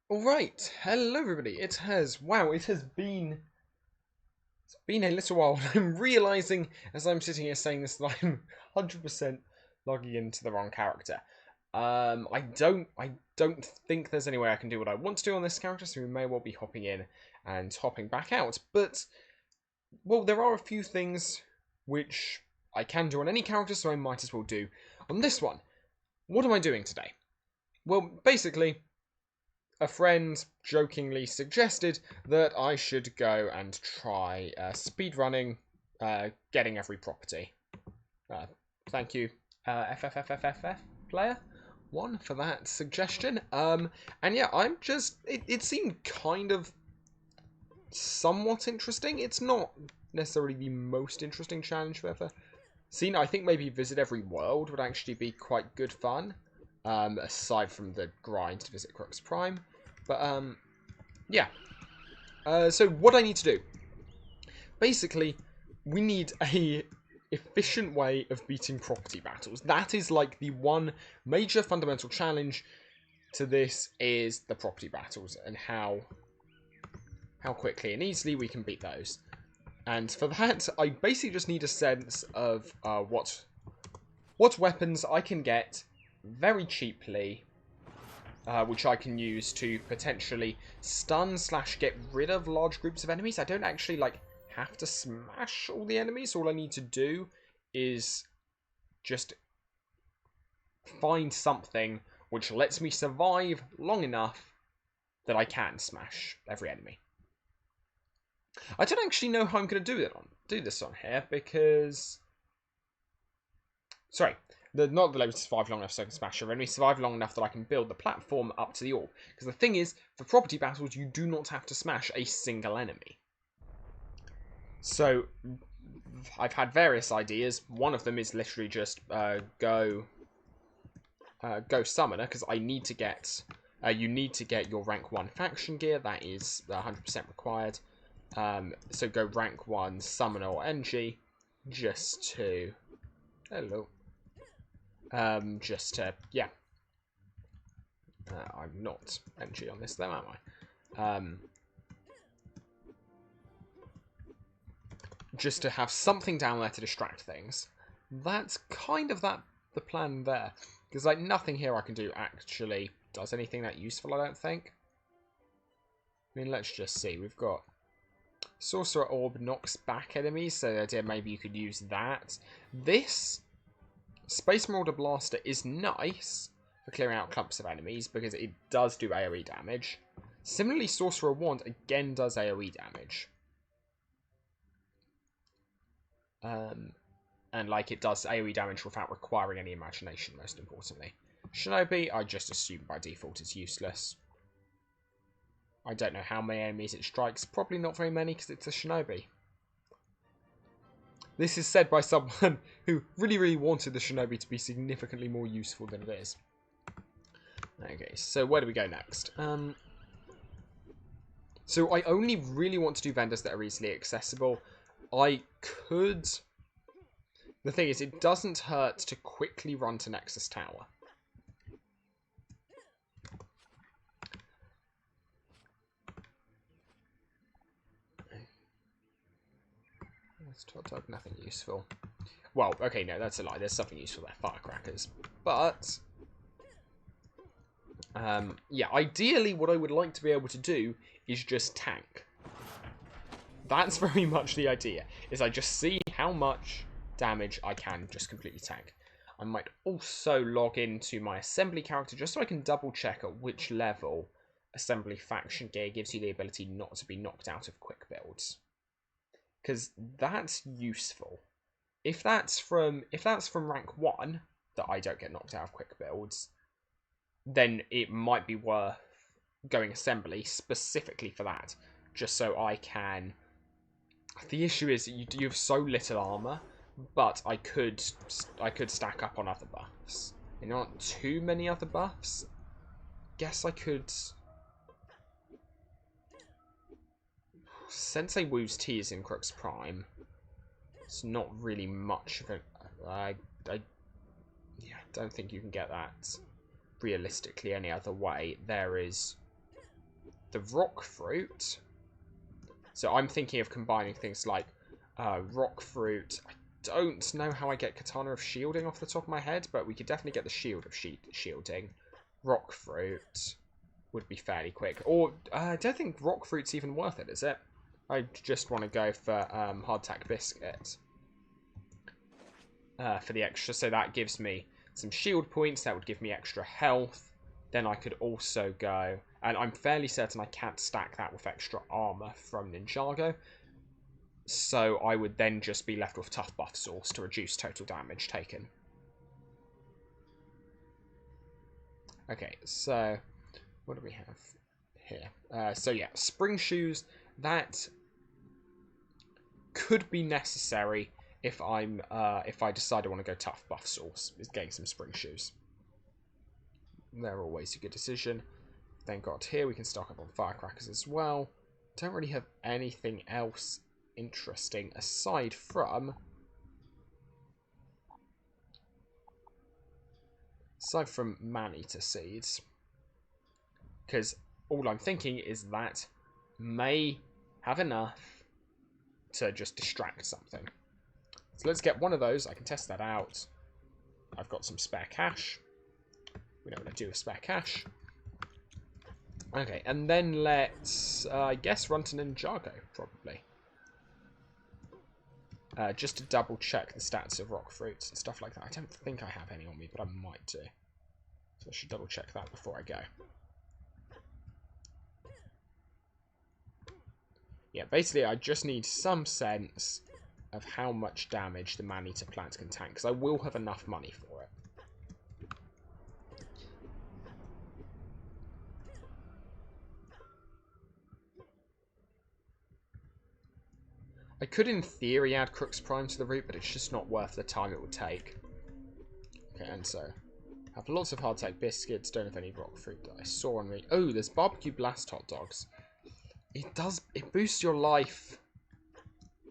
Alright, hello everybody, it has been a little while. I'm realising as I'm sitting here saying this that I'm 100% logging into the wrong character. I don't think there's any way I can do what I want to do on this character, so we may well be hopping in and hopping back out. But, well, there are a few things which I can do on any character, so I might as well do on this one. What am I doing today? Well, basically, a friend jokingly suggested that I should go and try speedrunning, getting every property. Uh, Thank you, FFFFFF player one for that suggestion. And yeah, it seemed kind of somewhat interesting. It's not necessarily the most interesting challenge I've ever seen. I think maybe visit every world would actually be quite good fun. Aside from the grind to visit Crux Prime. But, yeah. So what I need to do. Basically, we need a efficient way of beating property battles. That is like the one major fundamental challenge to this is the property battles and how quickly and easily we can beat those. And for that, I basically just need a sense of what weapons I can get very cheaply, which I can use to potentially stun / get rid of large groups of enemies. I don't actually have to smash all the enemies. All I need to do is just find something which lets me survive long enough that I can smash every enemy. I don't actually know how I'm going to do this on here because, sorry. Not that I would survive long enough so I can smash her enemy, survive long enough that I can build the platform up to the orb. Because the thing is, for property battles, you do not have to smash a single enemy. So, I've had various ideas. One of them is literally just go summoner, because I need to get, you need to get your rank 1 faction gear. That is 100% required. So go rank 1 summoner or NG, just to, hello. Yeah. I'm not NG on this though, am I? Just to have something down there to distract things. That's kind of the plan there. Because nothing here I can do actually does anything that useful, I don't think. I mean, let's just see. We've got Sorcerer Orb knocks back enemies, so the idea maybe you could use that. This Space Marauder Blaster is nice for clearing out clumps of enemies because it does do AoE damage. Similarly, Sorcerer Wand again does AoE damage. And it does AoE damage without requiring any imagination, most importantly. Shinobi, I just assume by default is useless. I don't know how many enemies it strikes. Probably not very many because it's a Shinobi. This is said by someone who really, really wanted the Shinobi to be significantly more useful than it is. Okay, so where do we go next? So I only really want to do vendors that are easily accessible. I could... The thing is, it doesn't hurt to quickly run to Nexus Tower. Nothing useful. Well, okay, no, that's a lie. There's something useful there. Firecrackers. But, yeah, ideally what I would like to be able to do is just tank. That's very much the idea, is I just see how much damage I can just completely tank. I might also log into my assembly character just so I can double check at which level assembly faction gear gives you the ability not to be knocked out of quick builds. Because that's useful. If that's from rank 1 that I don't get knocked out of quick builds, then it might be worth going assembly specifically for that, just so I can. The issue is that you have so little armor, but I could stack up on other buffs. And there aren't too many other buffs. Guess I could. Sensei Wu's T is in Crux Prime. It's not really much of a... I don't think you can get that realistically any other way. There is the rock fruit. So I'm thinking of combining things like rock fruit. I don't know how I get Katana of Shielding off the top of my head, but we could definitely get the Shield of Shielding. Rock fruit would be fairly quick. Or I don't think rock fruit's even worth it, is it? I just want to go for hardtack biscuit for the extra. So that gives me some shield points. That would give me extra health. Then I could also go, and I'm fairly certain I can't stack that with extra armor from Ninjago. So I would then just be left with tough buff source to reduce total damage taken. Okay, so what do we have here? So yeah, spring shoes. That could be necessary if if I decide I want to go tough buff source, is getting some spring shoes. They're always a good decision. Then got here, we can stock up on firecrackers as well. Don't really have anything else interesting aside from man-eater seeds, because all I'm thinking is that may have enough to just distract something. So let's get one of those. I can test that out. I've got some spare cash. We know what to do with spare cash. Okay, and then let's, I guess, run to Ninjago, probably. Just to double check the stats of rock fruits and stuff like that. I don't think I have any on me, but I might do. So I should double check that before I go. Yeah, basically I just need some sense of how much damage the man-eater plant can tank, because I will have enough money for it. I could, in theory, add Crooks Prime to the route, but it's just not worth the time it would take. Okay, and so have lots of hardtack biscuits. Don't have any rock fruit that I saw on me. Oh, there's barbecue blast hot dogs. It boosts your life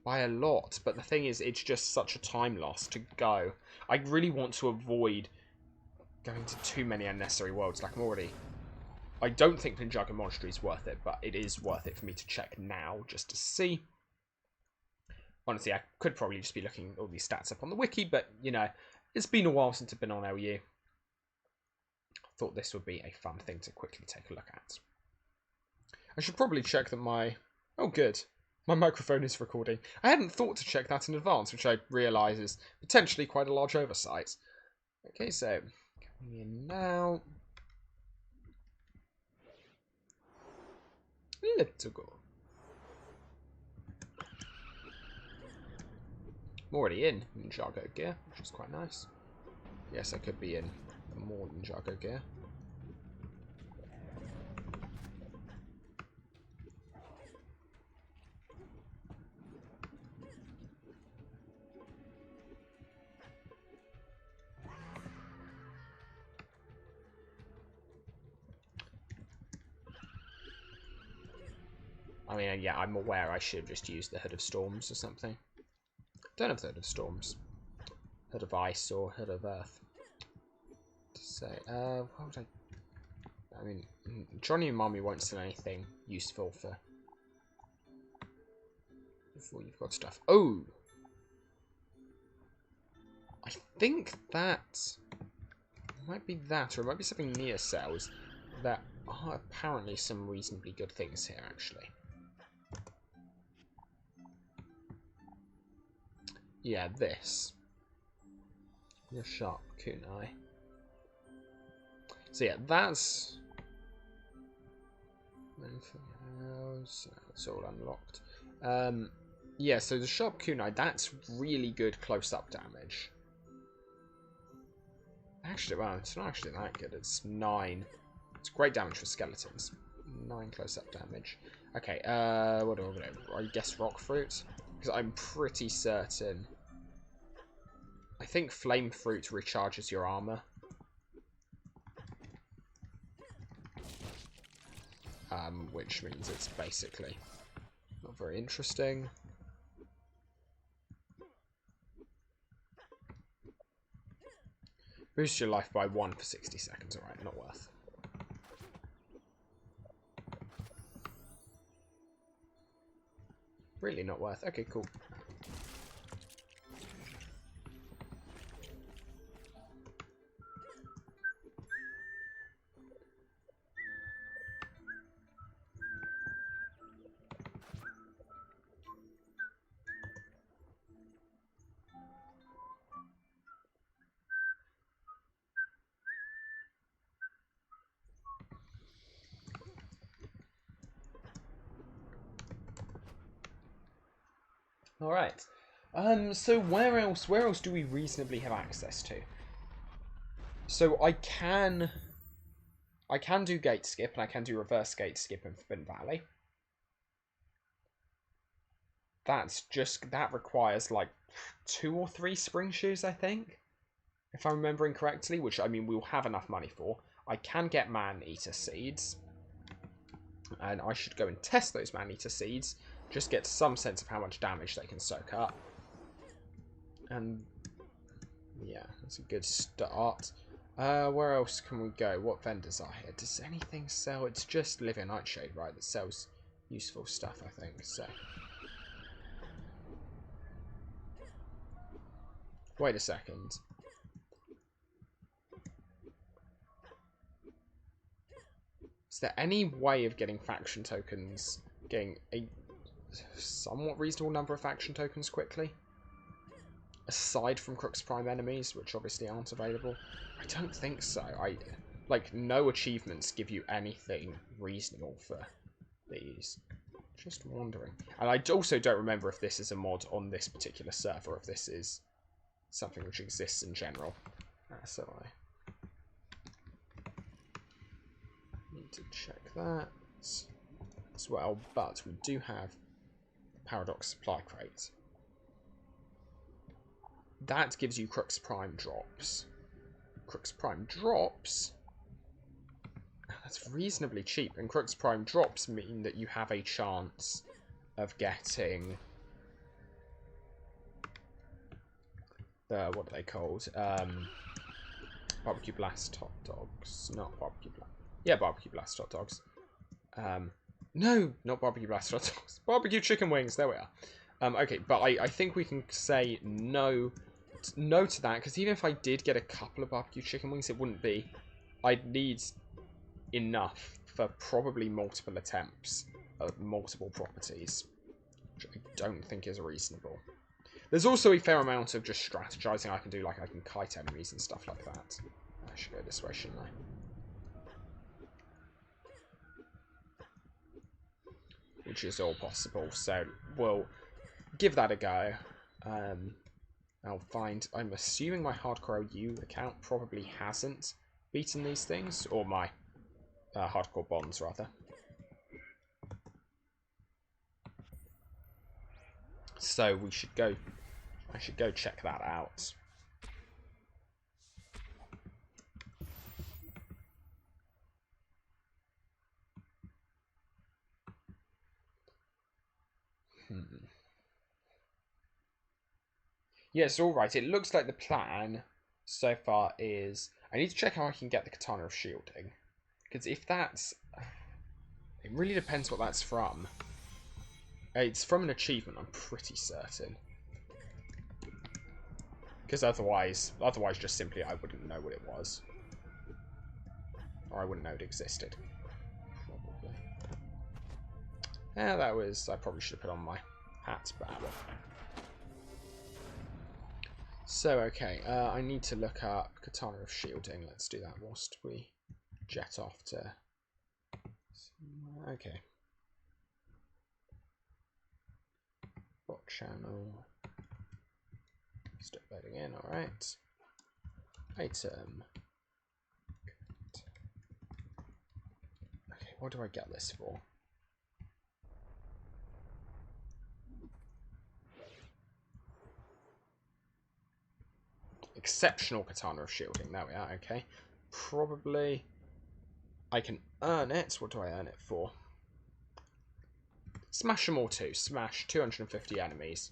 by a lot, but the thing is, it's just such a time loss to go. I really want to avoid going to too many unnecessary worlds. Like, I don't think Ninjago Monastery is worth it, but it is worth it for me to check now, just to see. Honestly, I could probably just be looking all these stats up on the wiki, but, you know, it's been a while since I've been on LU. Thought this would be a fun thing to quickly take a look at. I should probably check that my... Oh, good. My microphone is recording. I hadn't thought to check that in advance, which I realise is potentially quite a large oversight. Okay, so, coming in now. Let's go. I'm already in Ninjago gear, which is quite nice. Yes, I could be in more Ninjago gear. I mean, yeah, I'm aware I should have just used the Hood of Storms or something. Don't have the Hood of Storms. Hood of Ice or Hood of Earth. To say, what would I mean, Johnny and Mommy won't sell anything useful for before you've got stuff. Oh! I think that might be that, or it might be something near cells. There are apparently some reasonably good things here, actually. Yeah, this. Your sharp kunai. So yeah, that's... Anything else? It's all unlocked. Yeah, so the sharp kunai, that's really good close-up damage. Actually, well, it's not actually that good. It's 9. It's great damage for skeletons. 9 close-up damage. Okay, what do I do? I guess rock fruit? Because I'm pretty certain... I think flame fruit recharges your armor. Which means it's basically not very interesting. Boost your life by 1 for 60 seconds. Alright, not worth. Really not worth. Okay, cool. All right. So where else do we reasonably have access to? So I can do gate skip and I can do reverse gate skip in Forbidden Valley. That requires like 2 or 3 spring shoes, I think, if I'm remembering correctly, which I mean we'll have enough money for. I can get man-eater seeds, and I should go and test those man-eater seeds, just get some sense of how much damage they can soak up. And yeah, that's a good start. Where else can we go? What vendors are here? Does anything sell? It's just Living Nightshade, right, that sells useful stuff, I think. So wait a second. Is there any way of getting faction tokens, getting a somewhat reasonable number of faction tokens quickly? Aside from Crux Prime enemies, which obviously aren't available? I don't think so. Like, no achievements give you anything reasonable for these. Just wondering. And I also don't remember if this is a mod on this particular server, or if this is something which exists in general. So I need to check that as well. But we do have Paradox Supply Crate. That gives you Crux Prime drops. Crux Prime drops? That's reasonably cheap. And Crux Prime drops mean that you have a chance of getting... what are they called? Barbecue Blast hot dogs. Not Barbecue Blast. Yeah, Barbecue Blast hot dogs. No, not Barbecue Blast hot dogs. Barbecue chicken wings. There we are. Okay, but I think we can say no to that, because even if I did get a couple of barbecue chicken wings, it wouldn't be... I'd need enough for probably multiple attempts of multiple properties, which I don't think is reasonable. There's also a fair amount of just strategizing I can do, like I can kite enemies and stuff like that. I should go this way, shouldn't I? Which is all possible, so we'll give that a go. I'll find... I'm assuming my Hardcore OU account probably hasn't beaten these things, or my Hardcore Bonds, rather. So we should go... I should go check that out. Yes, alright. It looks like the plan so far is... I need to check how I can get the Katana of Shielding. Because if that's... It really depends what that's from. It's from an achievement, I'm pretty certain. Because otherwise just simply I wouldn't know what it was. Or I wouldn't know it existed. Probably. Yeah, that was... I probably should have put on my hat, but I will. So, okay, I need to look up Katana of Shielding. Let's do that whilst we jet off to... Okay. Bot channel. Step loading in, alright. Item. Okay, what do I get this for? Exceptional Katana of Shielding. There we are, okay. Probably I can earn it. What do I earn it for? Smash them all too. Smash 250 enemies.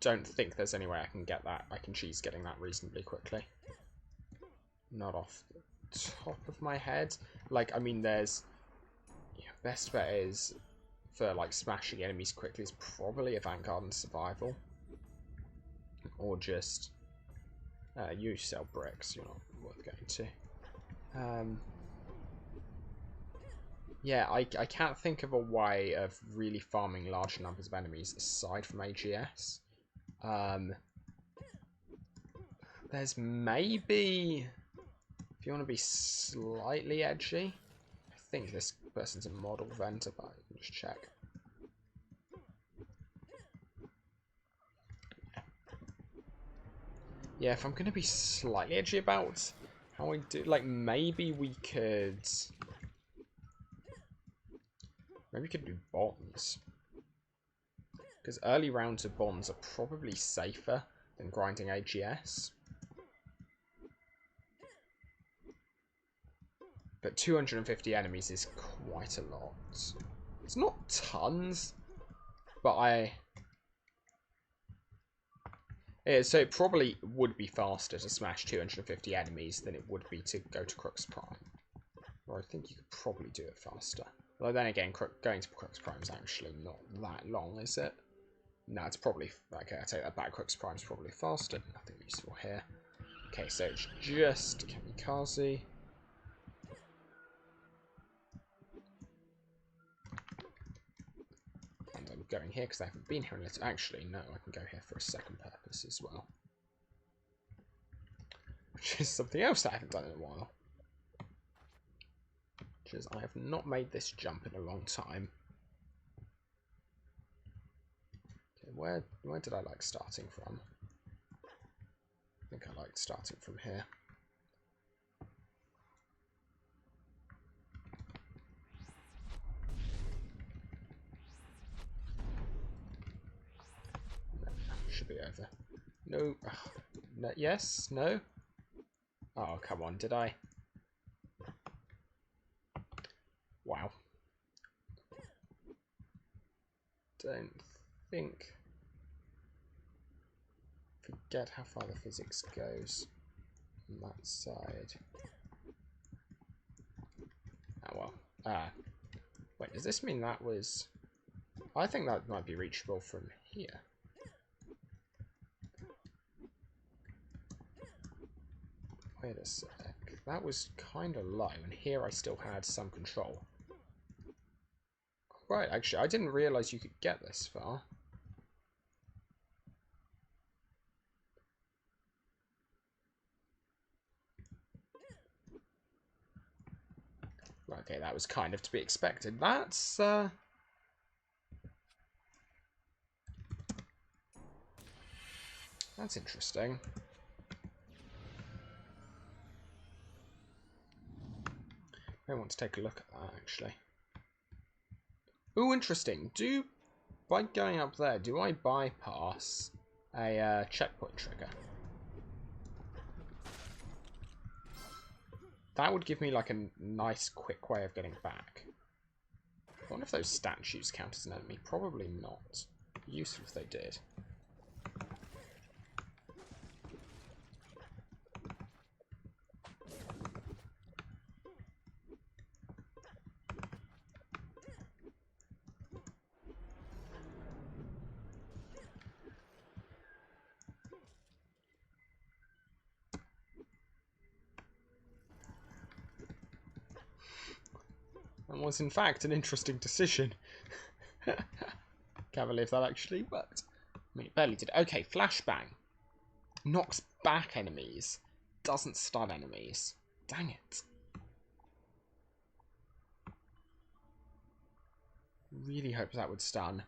Don't think there's any way I can get that. I can cheese getting that reasonably quickly. Not off top of my head. Like, I mean, there's... Yeah, best bet is, for, like, smashing enemies quickly is probably a Vanguard and Survival. Or just... you sell bricks, you're not worth going to. Yeah, I can't think of a way of really farming large numbers of enemies aside from AGS. There's maybe... If you want to be slightly edgy... I think this person's a model vendor, but I can just check. Yeah, if I'm going to be slightly edgy about how I do... Like, maybe we could... Maybe we could do bonds. Because early rounds of bonds are probably safer than grinding AGS. But 250 enemies is quite a lot. It's not tons, but yeah, so it probably would be faster to smash 250 enemies than it would be to go to Crux Prime. Or I think you could probably do it faster. Although then again, going to Crux Prime is actually not that long, is it? No, it's probably... Okay, I take that back. Crux Prime is probably faster. Nothing useful here. Okay, so it's just Kamikaze. And I'm going here because I haven't been here in a little... Actually, no, I can go here for a second purpose as well. Which is something else that I haven't done in a while. Which is I have not made this jump in a long time. Okay, where did I like starting from? I think I liked starting from here. No, should be over. No. Ugh. No. Yes? No? Oh, come on. Did I? Wow. Don't think... Forget how far the physics goes on that side. Oh well. Wait, does this mean that was... I think that might be reachable from here. Wait a sec. That was kind of low, and here I still had some control. Right, actually, I didn't realise you could get this far. Okay, that was kind of to be expected. That's interesting. I want to take a look at that, actually. Ooh, interesting. By going up there, do I bypass a checkpoint trigger? That would give me like a nice, quick way of getting back. I wonder if those statues count as an enemy. Probably not. Useful if they did. That was, in fact, an interesting decision. Can't believe that actually worked. I mean, it barely did. Okay, flashbang. Knocks back enemies. Doesn't stun enemies. Dang it. Really hope that would stun.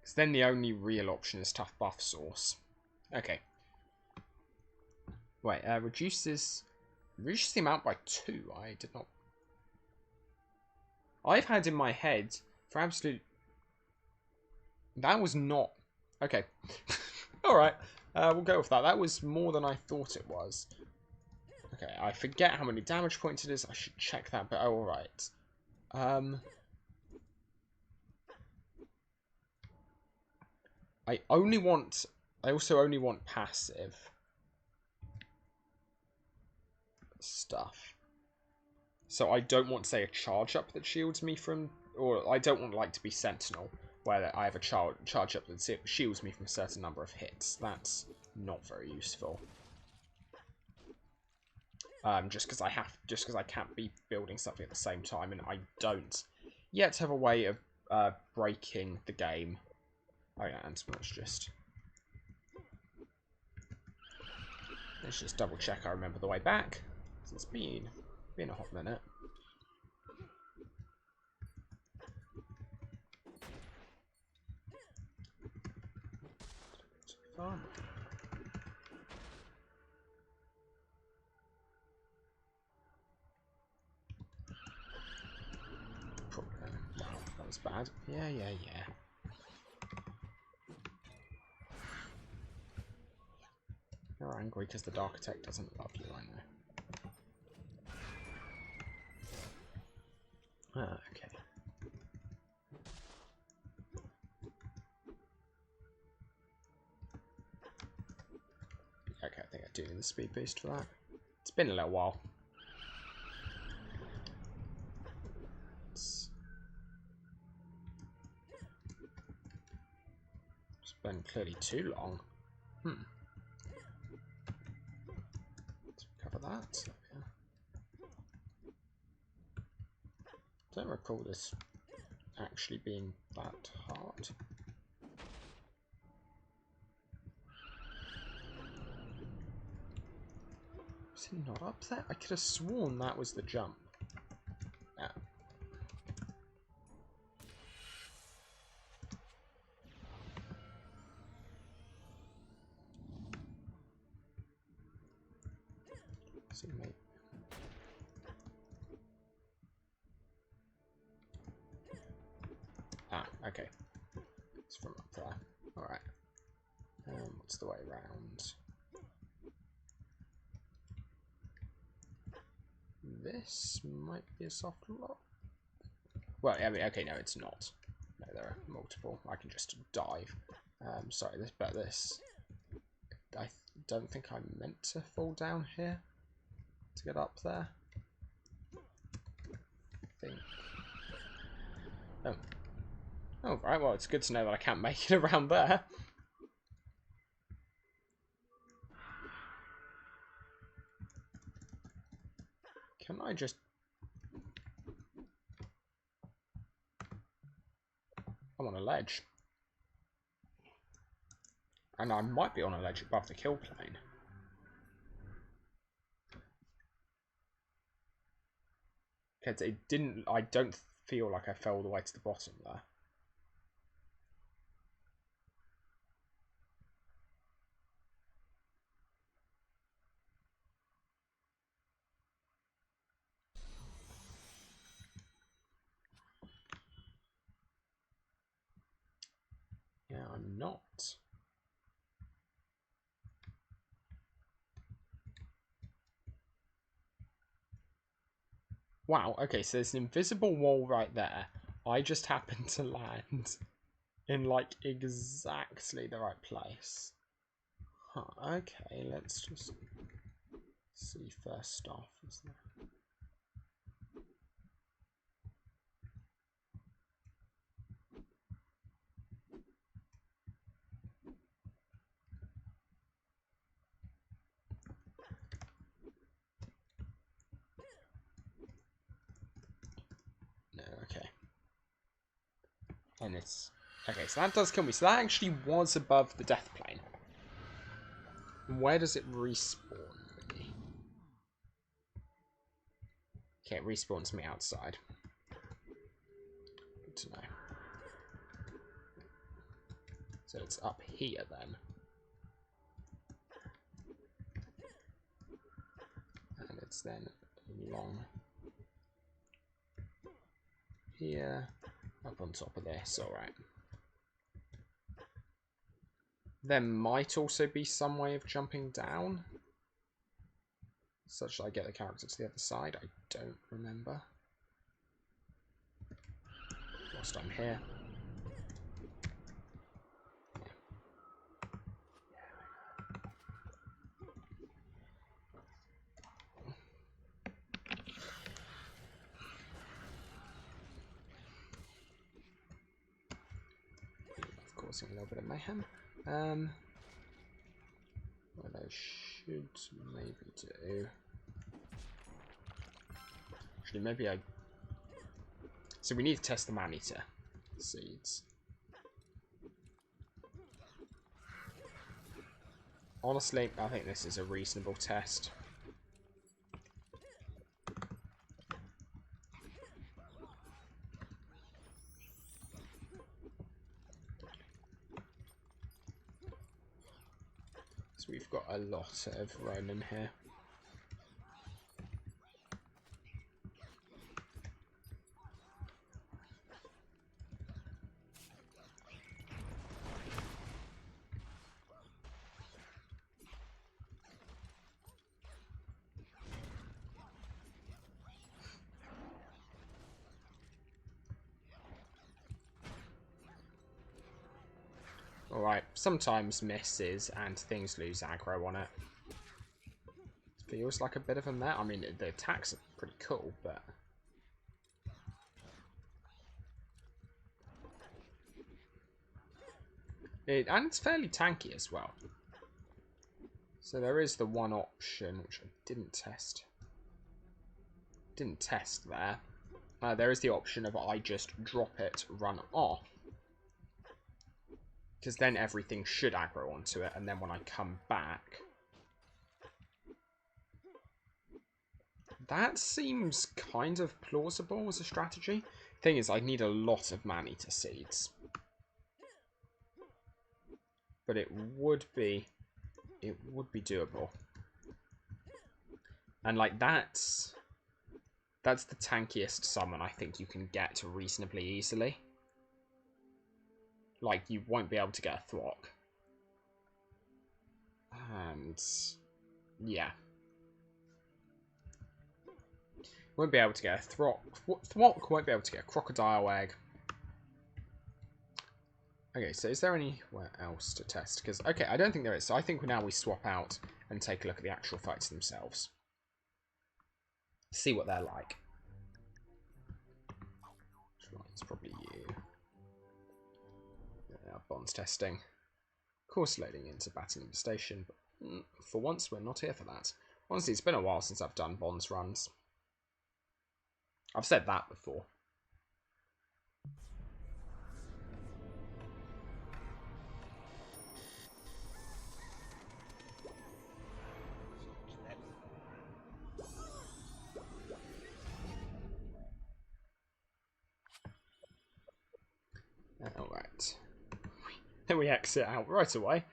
Because then the only real option is tough buff source. Okay. Wait, reduces the amount by 2. I did not... I've had in my head for absolute... That was not... Okay. Alright. We'll go with that. That was more than I thought it was. Okay, I forget how many damage points it is. I should check that, but oh, alright. I also only want passive. stuff. So I don't want, say, a charge up that shields me from... Or I don't want, like, to be Sentinel, where I have a charge up that shields me from a certain number of hits. That's not very useful. Just because I can't be building something at the same time, and I don't yet have a way of breaking the game. Oh yeah, and let's just double check I remember the way back. It's been a hot minute. Fun. Wow, that was bad. Yeah. You're angry because the Darkitect doesn't love you, I know. Ah, okay. Okay, I think I do need the speed boost for that. It's been a little while. It's been clearly too long. Let's cover that. Yeah. Don't recall this actually being that hard. Is it not up there? I could have sworn that was the jump. Yeah. So maybe. Ah, okay. It's from up there. Alright. What's the way around? This might be a soft lock. Well, I mean, okay, no, it's not. No, there are multiple. I can just dive. Sorry, this. I don't think I meant to fall down here to get up there. I think. Oh. Oh, right, well, it's good to know that I can't make it around there. Can I just... I'm on a ledge. And I might be on a ledge above the kill plane. Because it didn't... I don't feel like I fell all the way to the bottom there. Yeah, I'm not. Wow, okay, so there's an invisible wall right there. I just happened to land in, like, exactly the right place. Huh, okay, let's just see first off. Is there... No, okay. And it's... Okay, so that does kill me. So that actually was above the death plane. Where does it respawn me? Okay, it respawns me outside. Good to know. So it's up here then. And it's then along here, up on top of this, alright. There might also be some way of jumping down, such that I get the character to the other side. I don't remember. Whilst I'm here. causing a little bit of mayhem. What I should maybe do... Actually, maybe I... So we need to test the man-eater seeds. Honestly, I think this is a reasonable test. So we've got a lot of Roman here. Alright, sometimes misses and things lose aggro on it. Feels like a bit of a mess. I mean, the attacks are pretty cool, but... and it's fairly tanky as well. So there is the one option, which I didn't test. Didn't test there. There is the option of I just drop it, run off. Because then everything should aggro onto it, and then when I come back... That seems kind of plausible as a strategy. Thing is, I need a lot of man-eater seeds. But it would be doable. And like that's the tankiest summon I think you can get reasonably easily. Like, you won't be able to get a Thwock. And yeah. Won't be able to get a Thwock, won't be able to get a Crocodile Egg. Okay, so is there anywhere else to test? Because, okay, I don't think there is. So I think now we swap out and take a look at the actual fights themselves. See what they're like. It's probably you. Yeah, bonds testing. Of course, loading into Battling Station, but for once we're not here for that. Honestly, it's been a while since I've done bonds runs. I've said that before. Alright. Then we exit out right away.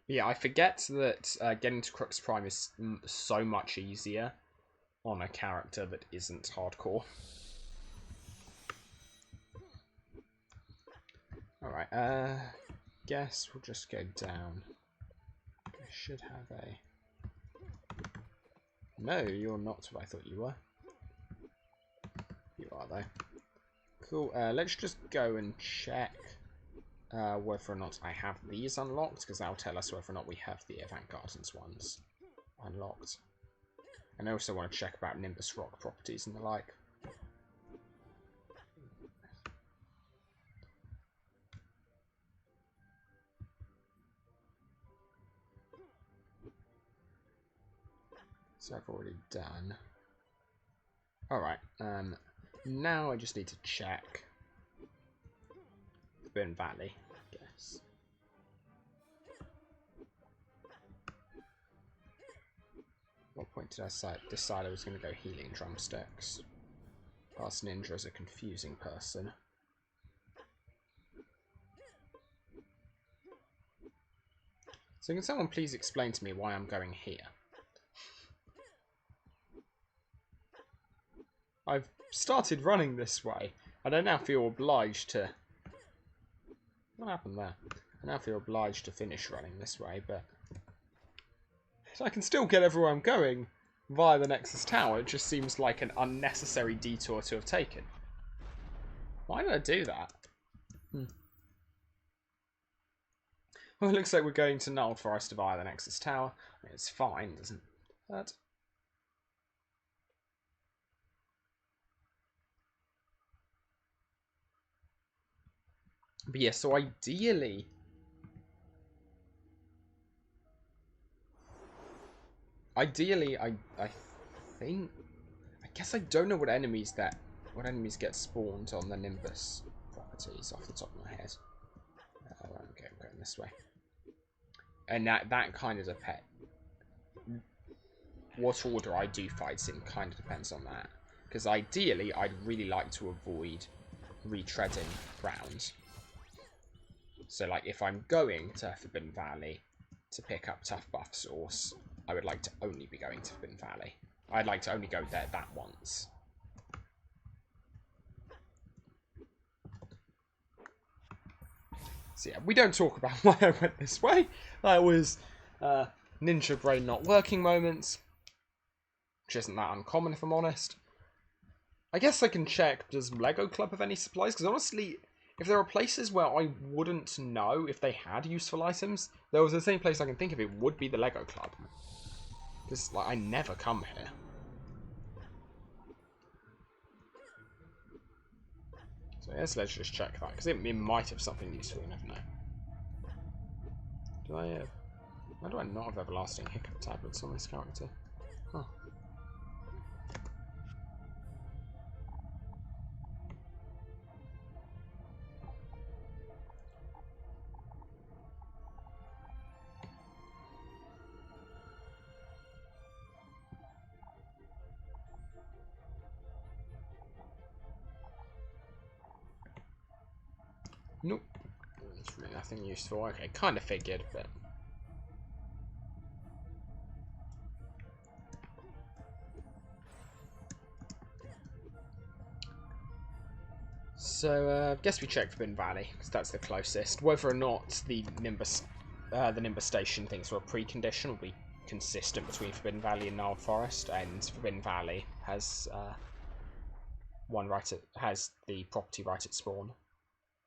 Yeah, I forget that getting to Crux Prime is so much easier on a character that isn't hardcore. Alright, guess we'll just go down. I should have a... No, you're not what I thought you were. You are, though. Cool, let's just go and check whether or not I have these unlocked, because that'll tell us whether or not we have the Avant Gardens ones unlocked. And I also want to check about Nimbus Rock properties and the like. So I've already done. Alright, now I just need to check the Burn Valley, I guess. What point did I decide I was going to go healing drumsticks? Past Ninja is a confusing person. So can someone please explain to me why I'm going here? I've started running this way, and I now feel obliged to... What happened there? I now feel obliged to finish running this way, but... So I can still get everywhere I'm going via the Nexus Tower. It just seems like an unnecessary detour to have taken. Why did I do that? Well, it looks like we're going to Null Forest via the Nexus Tower. I mean, it's fine, doesn't it? But yeah, so ideally... Ideally, I think... I guess I don't know what enemies get spawned on the Nimbus properties off the top of my head. Okay, I'm going this way. And that kind of depends. What order I do fights in kind of depends on that. Because ideally, I'd really like to avoid retreading ground. So, like, if I'm going to Forbidden Valley to pick up Tough Buff Source, I would like to only be going to Forbidden Valley. I'd like to only go there that once. So yeah, we don't talk about why I went this way. That was Ninja Brain not working moments. Which isn't that uncommon, if I'm honest. I guess I can check, does Lego Club have any supplies? Because honestly, if there are places where I wouldn't know if they had useful items, there was the same place I can think of, it would be the Lego Club. Because, like, I never come here. So yes, let's just check that, because it might have something useful, you never know. Do I have... Why do I not have everlasting hiccup tablets on this character? Huh. Nope. There's really nothing useful. Okay, kind of figured, but... So, I guess we check Forbidden Valley, because that's the closest. Whether or not the Nimbus Station things were a precondition will be consistent between Forbidden Valley and Gnarled Forest, and Forbidden Valley has has the property right at spawn,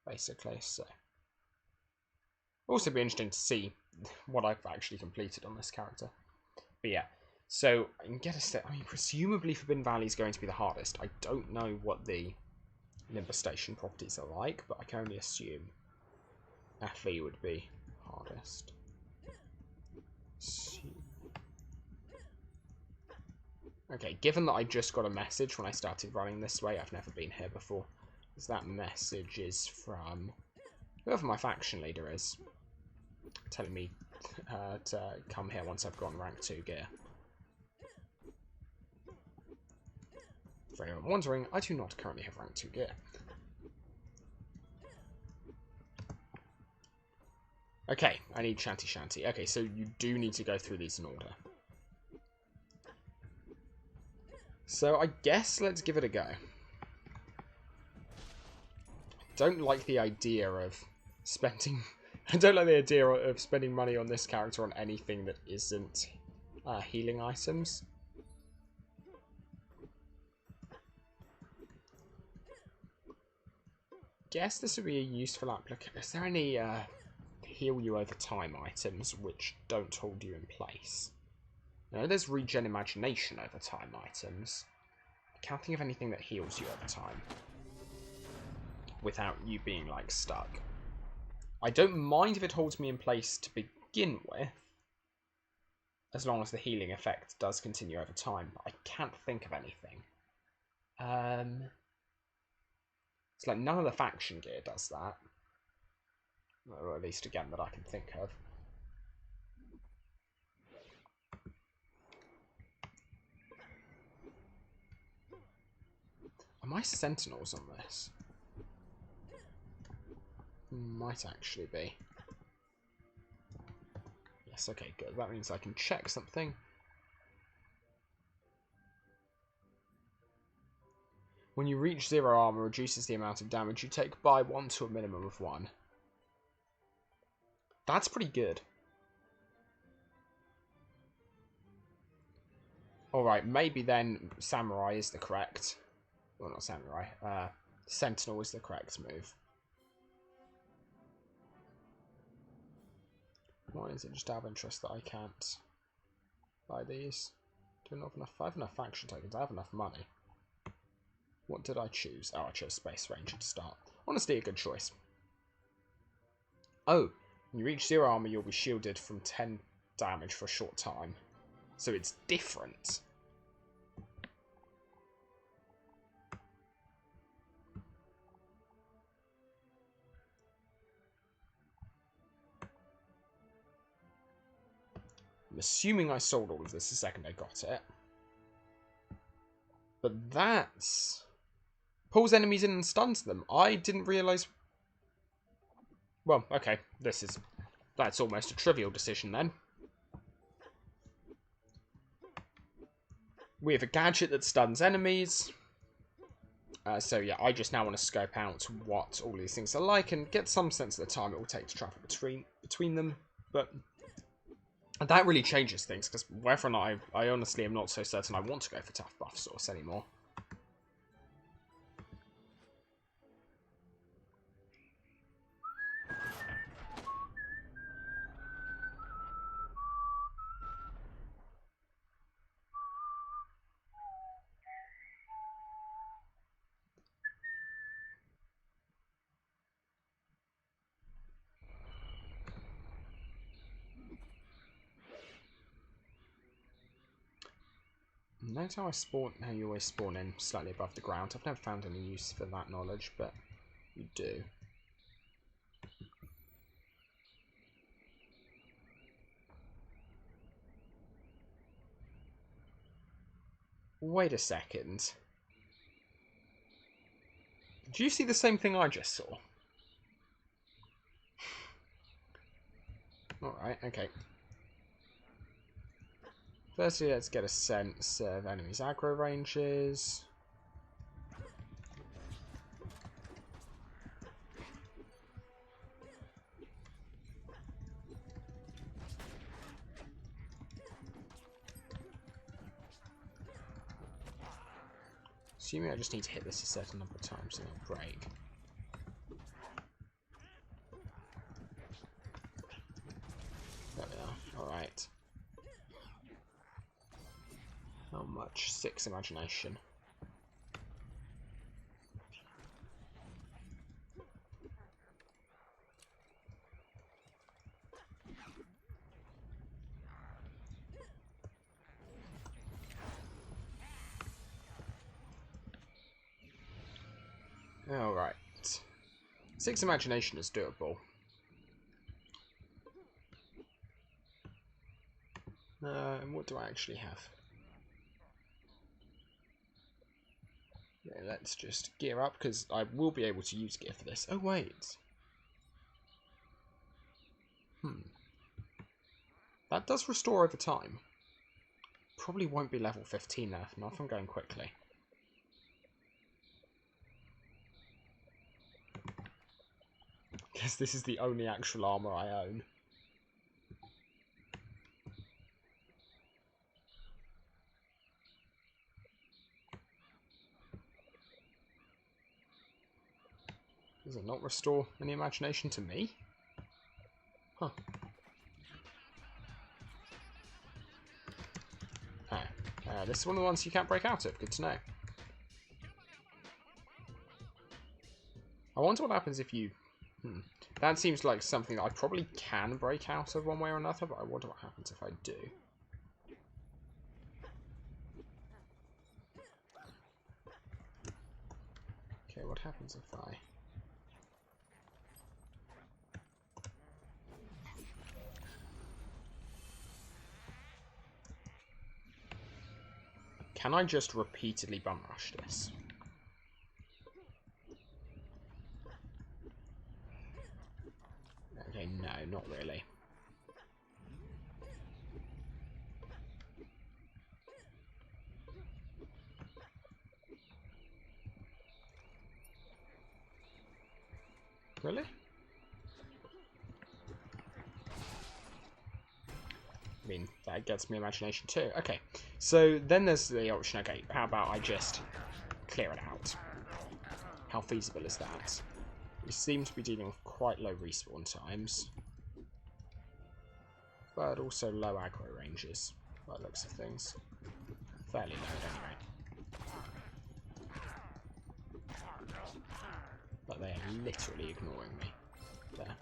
basically. So, also be interesting to see what I've actually completed on this character. But yeah, so I can get a step. I mean, presumably Forbidden Valley is going to be the hardest. I don't know what the Nimbus Station properties are like, but I can only assume FE would be hardest. Okay, given that I just got a message when I started running this way, I've never been here before, because that message is from whoever my faction leader is, telling me to come here once I've gotten rank 2 gear. For anyone wondering, I do not currently have rank 2 gear. Okay, I need Shanty Shanty. Okay, so you do need to go through these in order. So I guess let's give it a go. Don't like the idea of spending... I don't like the idea of spending money on this character on anything that isn't healing items. Guess this would be a useful application. Is there any heal you over time items which don't hold you in place? No, there's regen imagination over time items. I can't think of anything that heals you over time without you being, like, stuck. I don't mind if it holds me in place to begin with, as long as the healing effect does continue over time. I can't think of anything. It's like none of the faction gear does that. Or at least, again, that I can think of. Are my sentinels on this? Might actually be. Yes, okay, good. That means I can check something. When you reach 0 armor, reduces the amount of damage you take by 1 to a minimum of 1. That's pretty good. Alright, maybe then Samurai is the correct... Well, not Samurai. Sentinel is the correct move. Why is it just out of interest that I can't buy these? Do I not have enough? I have enough faction tokens. I have enough money. What did I choose? Oh, I chose Space Ranger to start. Honestly, a good choice. Oh, when you reach 0 armor, you'll be shielded from 10 damage for a short time. So it's different. I'm assuming I sold all of this the second I got it. But that's... pulls enemies in and stuns them. I didn't realise... Well, okay. That's almost a trivial decision then. We have a gadget that stuns enemies. So yeah, I just now want to scope out what all these things are like and get some sense of the time it will take to travel between them. But that really changes things, because whether or not I honestly am not so certain I want to go for tough buff source anymore. Note how how you always spawn in slightly above the ground. I've never found any use for that knowledge, but you do. Wait a second. Did you see the same thing I just saw? Alright, okay. Firstly, let's get a sense of enemies' aggro ranges. Assuming I just need to hit this a certain number of times and it'll break. There we are. Alright. How much? 6 imagination. Alright. 6 imagination is doable. And what do I actually have? Yeah, let's just gear up, because I will be able to use gear for this. Oh, wait. That does restore over time. Probably won't be level 15 now, not if I'm going quickly. Because this is the only actual armor I own. Does it not restore any imagination to me? Huh. Oh. This is one of the ones you can't break out of. Good to know. I wonder what happens if you... That seems like something that I probably can break out of one way or another, but I wonder what happens if I do. Okay, what happens if I... Can I just repeatedly bum rush this? Okay, no, not really. Really? I mean, that gets me imagination too. Okay, so then there's the option, okay, how about I just clear it out? How feasible is that? We seem to be dealing with quite low respawn times, but also low aggro ranges, by the looks of things. Fairly low at any rate. But they are literally ignoring me. There.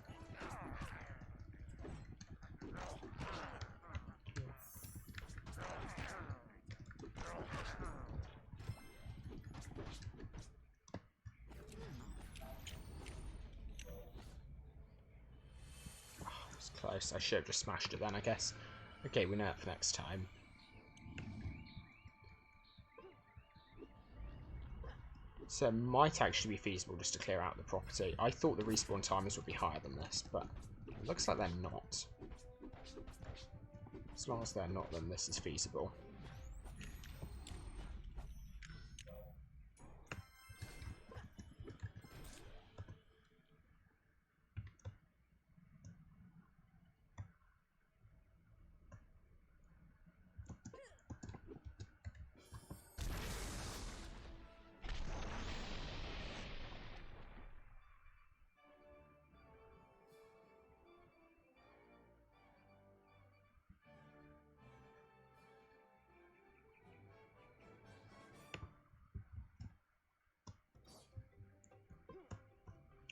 It's close. I should have just smashed it then, I guess. Okay, we know it for next time. So it might actually be feasible just to clear out the property. I thought the respawn timers would be higher than this, but it looks like they're not. As long as they're not, then this is feasible.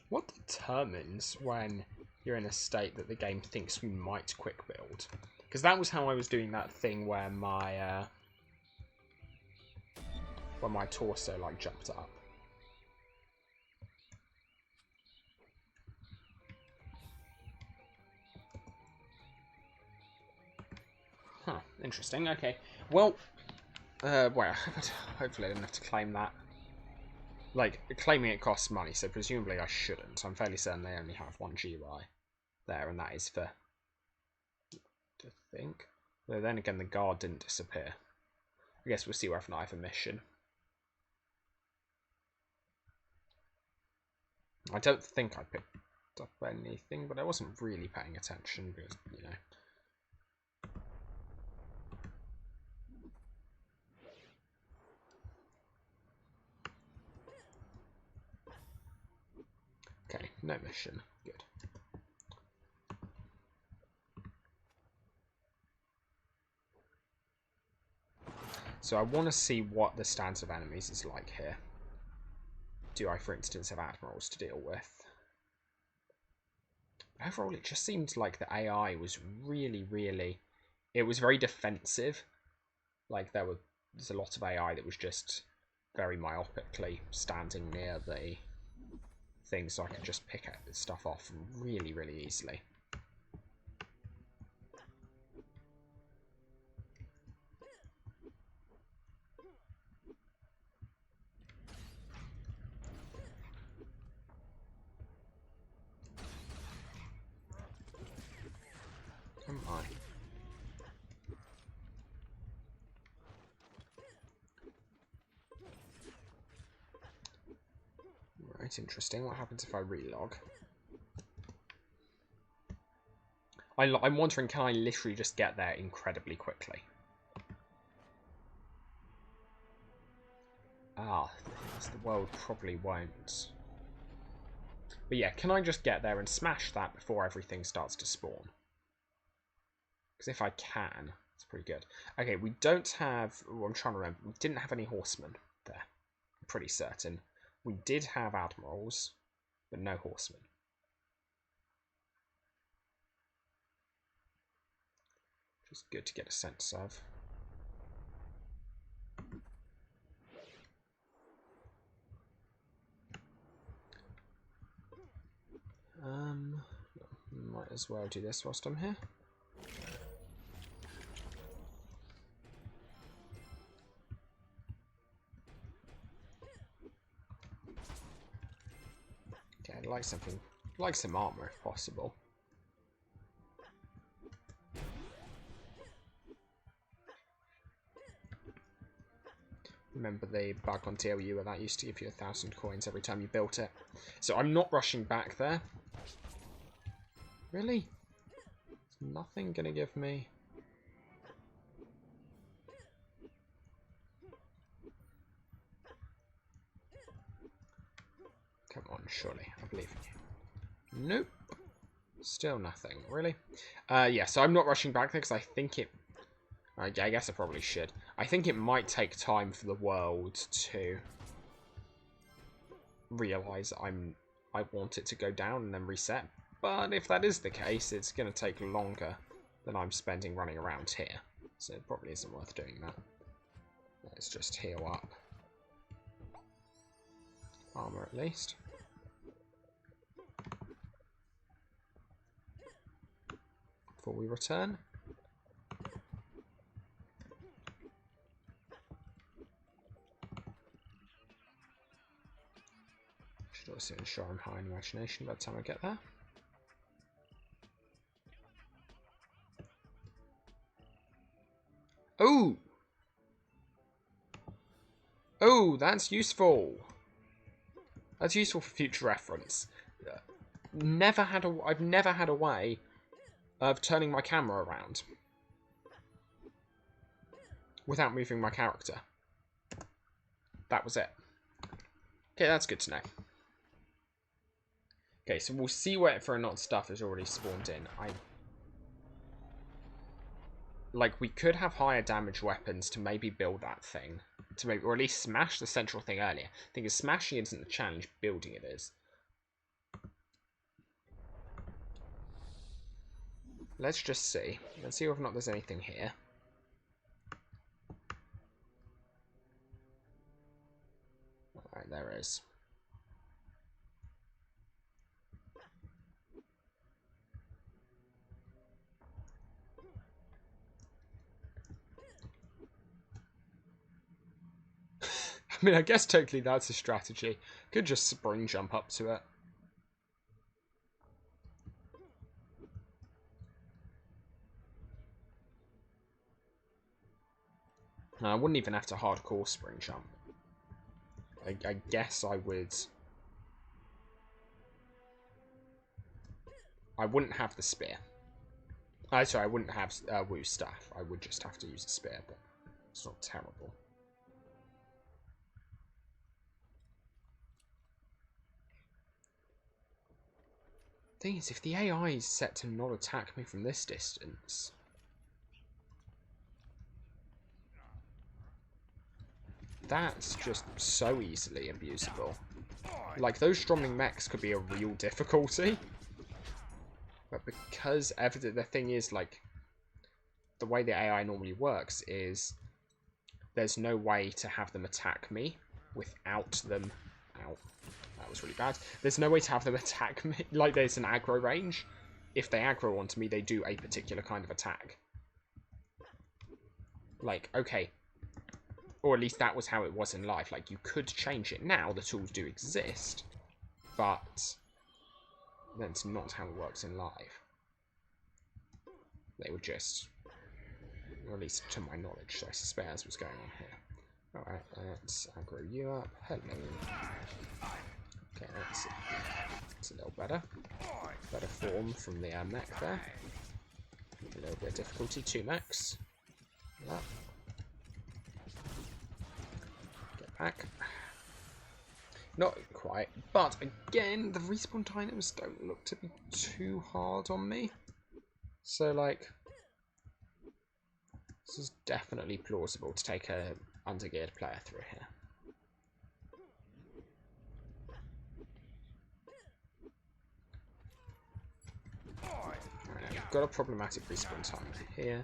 What determines when you're in a state that the game thinks we might quick build? Because that was how I was doing that thing where my torso like jumped up. Huh, interesting. Okay. Well, well, hopefully I didn't have to claim that. Like, claiming it costs money, so presumably I shouldn't. I'm fairly certain they only have one GUI there, and that is for... I think. Though then again, the guard didn't disappear. I guess we'll see whether or not I have a mission. I don't think I picked up anything, but I wasn't really paying attention because, you know. Okay, no mission. Good. So I want to see what the stance of enemies is like here. Do I, for instance, have admirals to deal with? Overall, it just seemed like the AI was really... It was very defensive. Like, there's a lot of AI that was just very myopically standing near the thing, so I could just pick stuff off really easily. Come on. Right, interesting. What happens if I relog? I'm wondering, can I literally just get there incredibly quickly? Ah, the world probably won't. But yeah, can I just get there and smash that before everything starts to spawn? Because if I can, it's pretty good. Okay, we don't have... Oh, I'm trying to remember. We didn't have any horsemen there. I'm pretty certain. We did have admirals, but no horsemen. Which is good to get a sense of. Might as well do this whilst I'm here. Okay, I'd like something, like some armor if possible. Remember the bug on TLU where that used to give you 1,000 coins every time you built it. So I'm not rushing back there. Really? There's nothing gonna give me... Come on, surely. I believe in you. Nope. Still nothing. Really? Yeah, so I'm not rushing back there because I think it... I guess I probably should. I think it might take time for the world to realise I want it to go down and then reset. But if that is the case, it's going to take longer than I'm spending running around here. So it probably isn't worth doing that. Let's just heal up. Armor at least. before we return. Should also ensure I'm high in imagination by the time I get there. Oh! Oh, that's useful. That's useful for future reference. I've never had a way of turning my camera around without moving my character. That was it. Okay, that's good to know. Okay, so we'll see whether or not stuff is already spawned in. Like, we could have higher damage weapons to maybe build that thing. To maybe, or at least smash the central thing earlier. I think smashing it isn't the challenge, building it is. Let's just see. Let's see whether or not there's anything here. Alright, there is. I mean, I guess technically that's a strategy. Could just spring jump up to it. I wouldn't even have to hardcore spring jump. I guess I would... I wouldn't have the spear. Sorry, I wouldn't have Woo's staff. I would just have to use the spear, but it's not terrible. Thing is, if the AI is set to not attack me from this distance... That's just so easily abusable. Like, those Stromling mechs could be a real difficulty. But because the thing is, like, the way the AI normally works is there's no way to have them attack me without them... Ow. That was really bad. There's no way to have them attack me. Like, there's an aggro range. If they aggro onto me, they do a particular kind of attack. Like, okay. Or at least that was how it was in life. Like, you could change it now. The tools do exist. But that's not how it works in life. They would just... Or at least to my knowledge. So I suspect that's what's going on here. Alright, let's aggro you up. Hello. Okay, that's a little better. Better form from the mech there. A little bit of difficulty. 2 mechs. That. Get back. Not quite, but again, the respawn times don't look to be too hard on me. So, like, this is definitely plausible to take a undergeared player through here. Right, we've got a problematic respawn time here.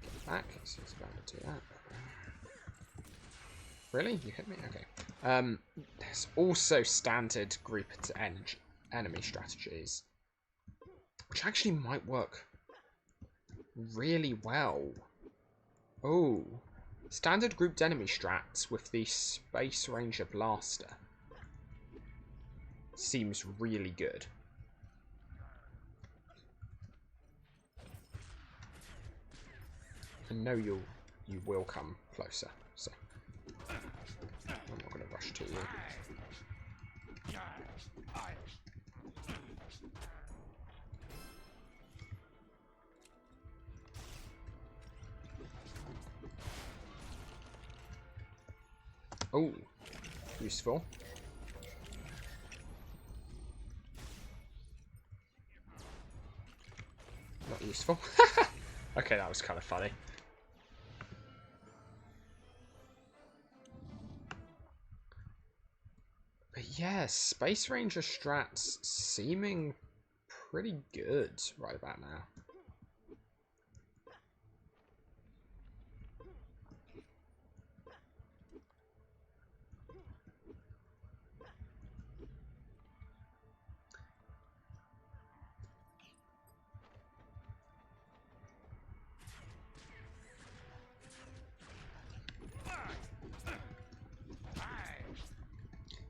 Get back, so it's about to do that. Really? You hit me? Okay. There's also standard group enemy strategies, which actually might work really well. Oh, standard grouped enemy strats with the Space Ranger Blaster seems really good. I know you will come closer, so I'm not going to rush to you. Oh, useful. Not useful. Okay, that was kind of funny. But yeah, Space Ranger strats seeming pretty good right about now.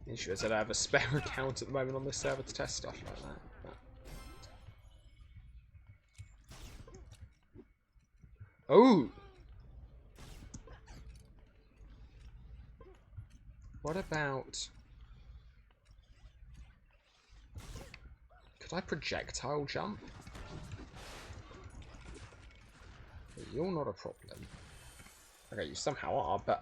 The issue is that I have a spare account at the moment on this server to test stuff like that. But... Oh! What about... Could I projectile jump? You're not a problem. Okay, you somehow are, but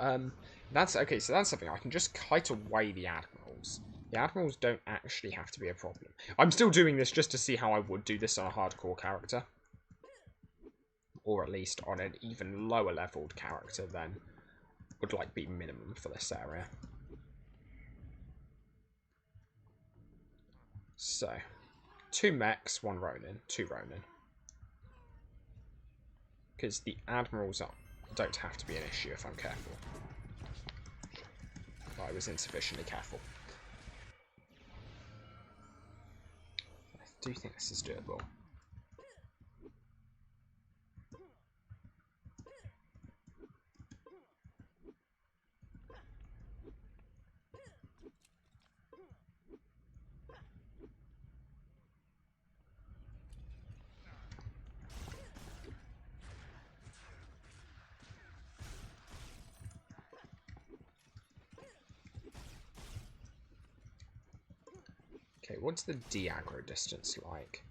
that's okay. So that's something I can just kite away the admirals. The admirals don't actually have to be a problem. I'm still doing this just to see how I would do this on a hardcore character, or at least on an even lower leveled character than would like be minimum for this area. So, 2 mechs, 1 Ronin, 2 Ronin. Because the admirals don't have to be an issue if I'm careful. I was insufficiently careful. I do think this is doable. Okay, what's the de-aggro distance like?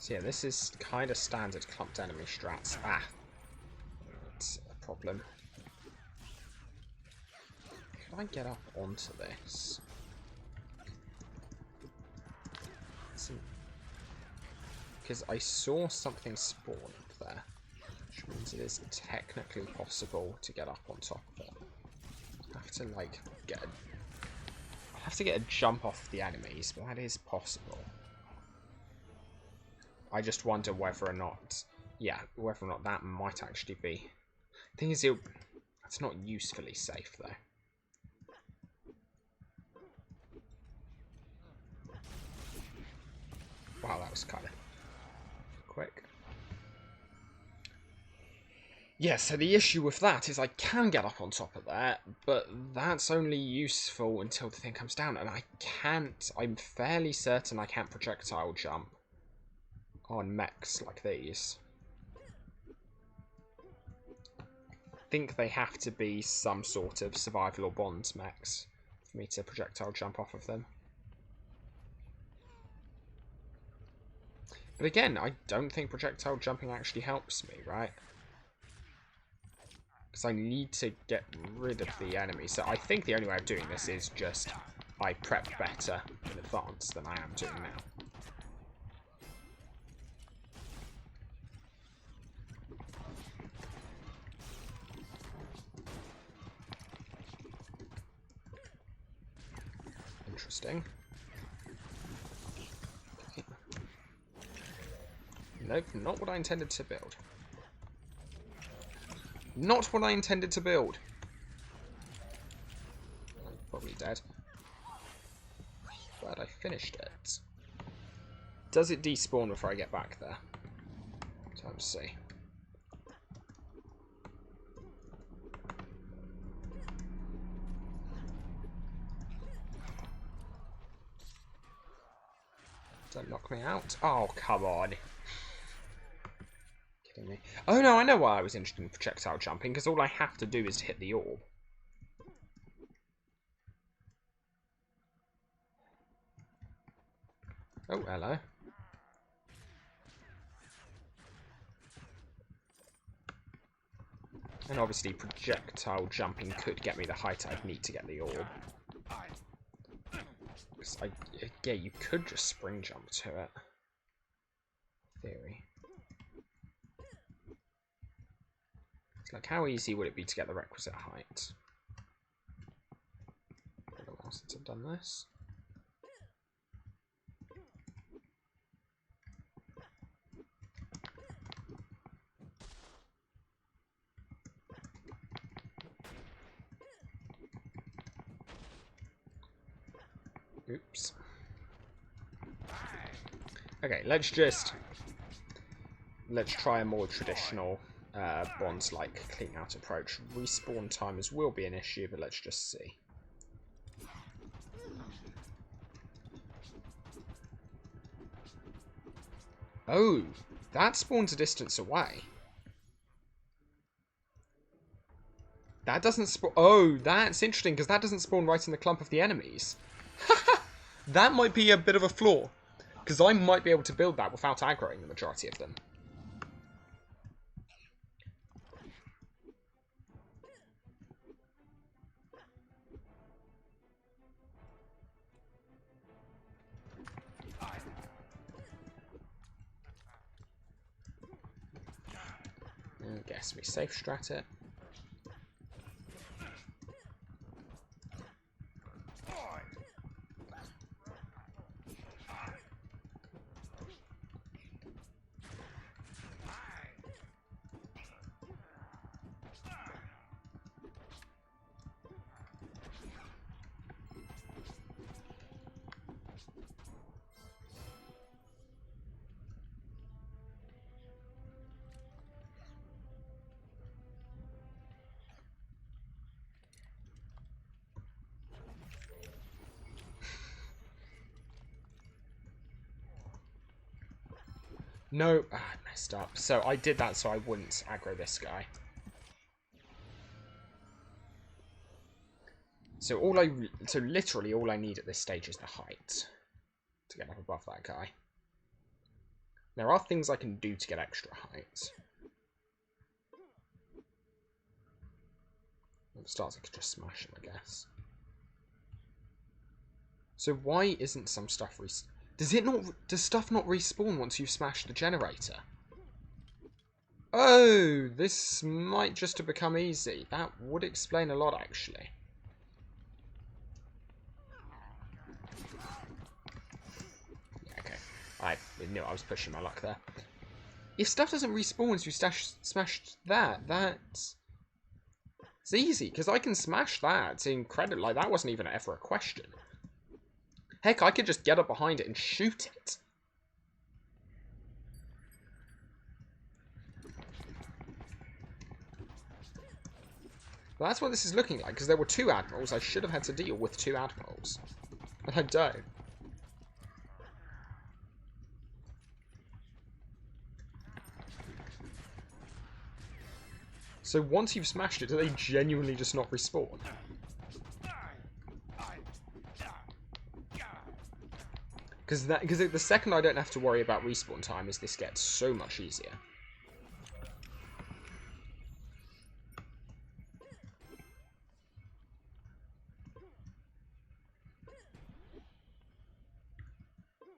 So yeah, this is kind of standard clumped enemy strats. Ah, it's a problem. Can I get up onto this? Because I saw something spawn up there, which means it is technically possible to get up on top of it. I have to like I have to get a jump off the enemies, but that is possible. I just wonder whether or not, whether or not that might actually be. Thing is, it's not usefully safe though. Wow, that was kind of quick. Yeah, so the issue with that is I can get up on top of that, but that's only useful until the thing comes down, and I'm fairly certain I can't projectile jump on mechs like these. I think they have to be some sort of survival or bonds mechs for me to projectile jump off of them. But again, I don't think projectile jumping actually helps me, right? Because I need to get rid of the enemy. So I think the only way of doing this is just I prep better in advance than I am doing now. Interesting. Okay. Nope, not what I intended to build. Not what I intended to build. I'm probably dead. Glad I finished it. Does it despawn before I get back there? Time to see. Don't knock me out. Oh, come on. Kidding me. Oh no, I know why I was interested in projectile jumping, because all I have to do is hit the orb. Oh, hello. And obviously projectile jumping could get me the height I'd need to get the orb. Yeah, you could just spring jump to it. Theory. It's like, how easy would it be to get the requisite height? Been a while since I've done this. Oops. Okay, let's try a more traditional bonds-like clean out approach. Respawn timers will be an issue, but let's just see. Oh, that spawns a distance away. That doesn't spawn... Oh, that's interesting, because that doesn't spawn right in the clump of the enemies. That might be a bit of a flaw, because I might be able to build that without aggroing the majority of them. I guess we safe strat it. No, I messed up. So I did that so I wouldn't aggro this guy. So literally all I need at this stage is the height to get up above that guy. There are things I can do to get extra height. For starters, I could just smash him, I guess. So why isn't some stuff does stuff not respawn once you've smashed the generator? Oh, this might just have become easy. That would explain a lot, actually. Yeah, okay. I knew I was pushing my luck there. If stuff doesn't respawn once you smashed that, it's easy, because I can smash that. It's incredible. Like, that wasn't even ever a question. Heck, I could just get up behind it and shoot it. Well, that's what this is looking like, because there were two admirals. I should have had to deal with two admirals. And I don't. So once you've smashed it, do they genuinely just not respawn? Because the second I don't have to worry about respawn time is this gets so much easier.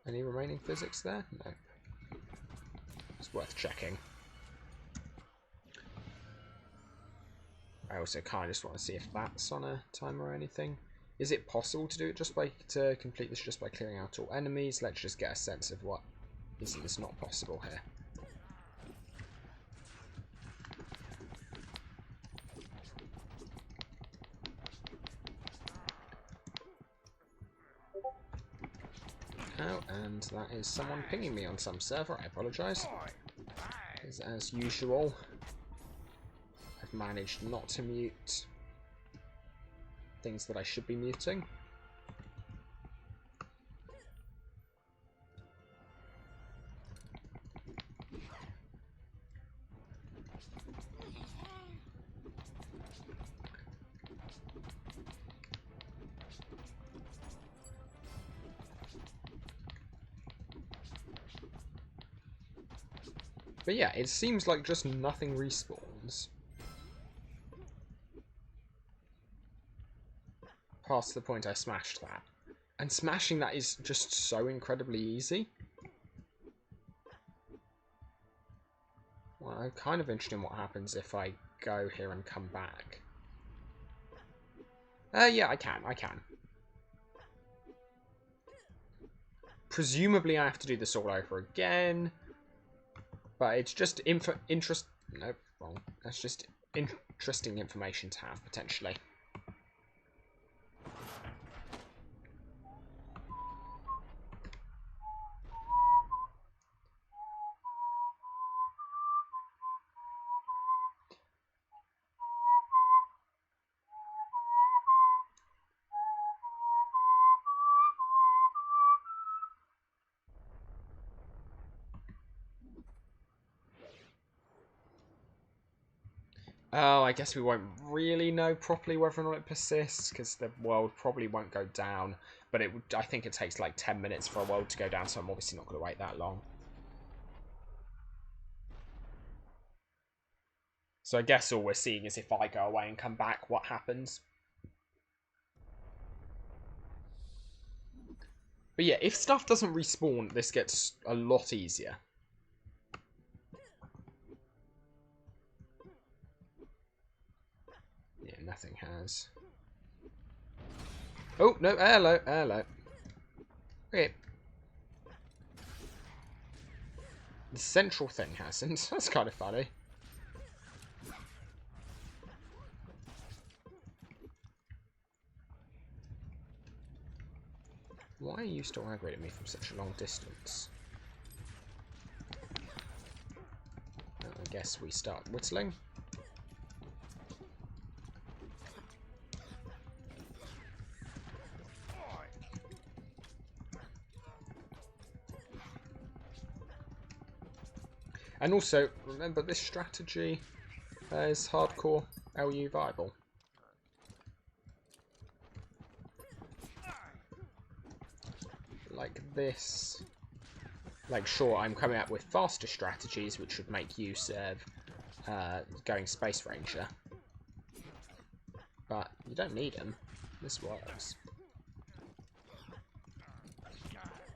Any remaining physics there? No. It's worth checking. I also kind of just want to see if that's on a timer or anything. Is it possible to do it to complete this just by clearing out all enemies? Let's just get a sense of what is not possible here. Oh, and that is someone pinging me on some server. I apologise. As usual, I've managed not to mute things that I should be muting. But yeah, it seems like just nothing respawns. past the point I smashed that. And smashing that is just so incredibly easy. Well, I'm kind of interested in what happens if I go here and come back. Yeah, I can. Presumably I have to do this all over again. But it's just Nope, wrong. That's just interesting information to have, potentially. Oh, I guess we won't really know properly whether or not it persists, because the world probably won't go down. But I think it takes like 10 minutes for a world to go down, so I'm obviously not going to wait that long. So I guess all we're seeing is if I go away and come back, what happens. But yeah, if stuff doesn't respawn, this gets a lot easier. Yeah, nothing has. Oh, no, hello. Okay. The central thing hasn't. That's kind of funny. Why are you still aggravating me from such a long distance? Well, I guess we start whittling. And also, remember this strategy is hardcore LU viable. Like this. Like, sure, I'm coming up with faster strategies, which would make use of going Space Ranger. But you don't need them. This works.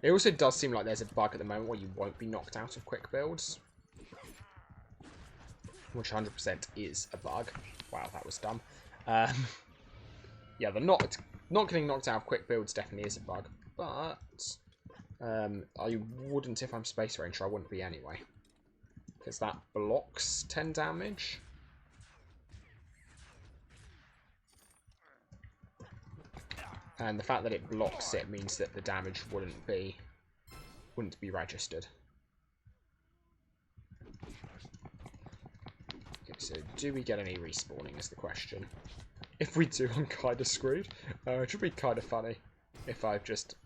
It also does seem like there's a bug at the moment where you won't be knocked out of quick builds. Which 100% is a bug. Wow, that was dumb. Yeah, the not getting knocked out of quick builds definitely is a bug. But I wouldn't, if I'm Space Ranger, I wouldn't be anyway. Because that blocks 10 damage. And the fact that it blocks it means that the damage wouldn't be registered. Okay, so do we get any respawning is the question. If we do, I'm kind of screwed. It should be kind of funny if I've just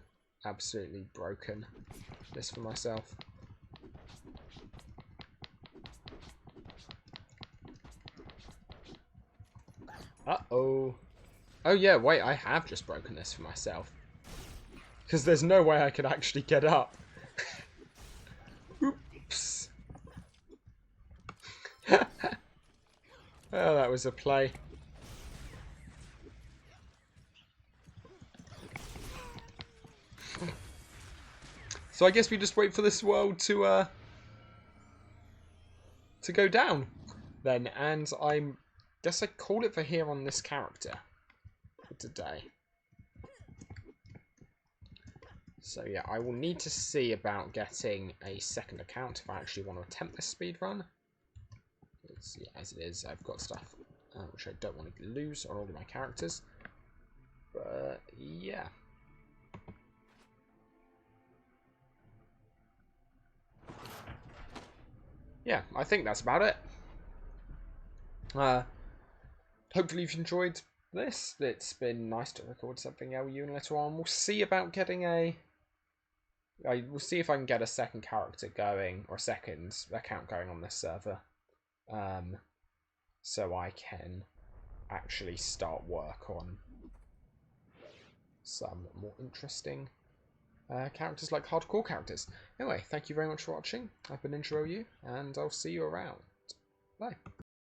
absolutely broken this for myself. Uh-oh. Oh yeah, wait, I have just broken this for myself. Because there's no way I could actually get up. Oops. Oh, that was a play. So I guess we just wait for this world to go down then, and I guess I call it for here on this character for today. So yeah, I will need to see about getting a second account if I actually want to attempt this speedrun. Yeah, as it is, I've got stuff which I don't want to lose on all of my characters. But yeah. Yeah, I think that's about it. Hopefully you've enjoyed this. It's been nice to record something LU in a little while. We'll see about getting we'll see if I can get a second character going, or a second account going on this server. So I can actually start work on some more interesting characters, like hardcore characters. Anyway, thank you very much for watching. I've been NinjaOU, and I'll see you around. Bye.